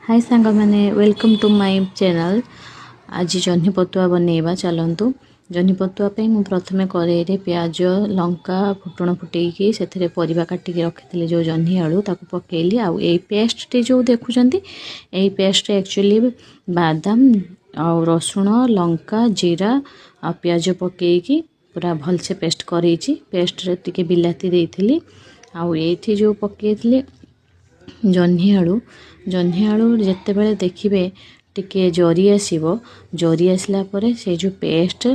हाय सांग मैंने welcome to my channel. आज जह्नी पतुआ बनैबा चलतु। जह्नी पतुआ पे मु प्रथमे कड़ाई प्याज लंका फुटण फुटेकी से परिवा काटिक रखी जो जह्नी आलू ताको पकेली आउ पेस्ट टी जो देखुंत यही पेस्ट एक्चुअली बादाम आ रसुण लंका जीरा आ प्याज पकेकी पूरा भलसे पेस्ट करेची। पेस्ट रे टिके बिलाती देइथिली आउ एठी जो पकेइथिली जह्नी आलू जिते बड़े देखिए टिके जरी आसो जरी आसला परे से जो पेस्ट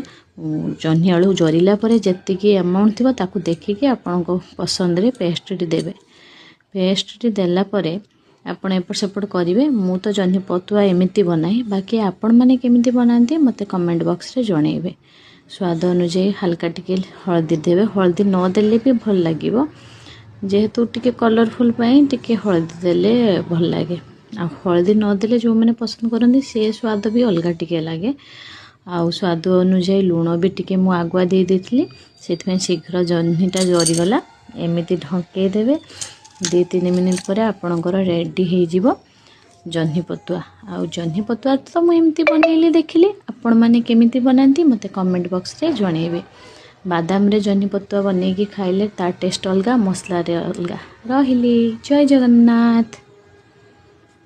जह्नी आलू जरिला परे जेतिकी अमाउंट थी ताकू देखिए आपण पसंद रे पेस्ट टी देबे। पेस्ट टी देला परे आपण एपट सेपट करेंगे। मु तो जह्नी पतुआ एमती बनाए, बाकी आपण मैंने केमिति बनाती मते कमेंट बॉक्स रे जणेबे। स्वाद अनुसार हल्का टिके हल्दी देवे, हल्दी न देले भी भल लागिवो, जेहेतु टिके कलरफुल पाई टिके हल्दी देले भल लगे। आ हल्दी न देले जो मैंने पसंद करते से स्वाद भी अलग टिके लगे। आउ स्वाद अनुसार लुण भी टिके मु आगुआ दे देथिली, सेथमे शीघ्र जह्नीटा जरीगला। एमिति ढंके देवे 2-3 मिनिट पर आपणकर रेडी हो जिवो जह्नी पतुआ। आउ जह्नी पतुआ तो मु एमती बनैली देखिली, आपण माने केमिति बनाती मते कमेंट बॉक्स रे जणेबे। बादाम रे जह्नी पतुआ बनैकी खाइले तार टेस्ट अलगा, मसला रे अलगा। रहिली। जय जगन्नाथ।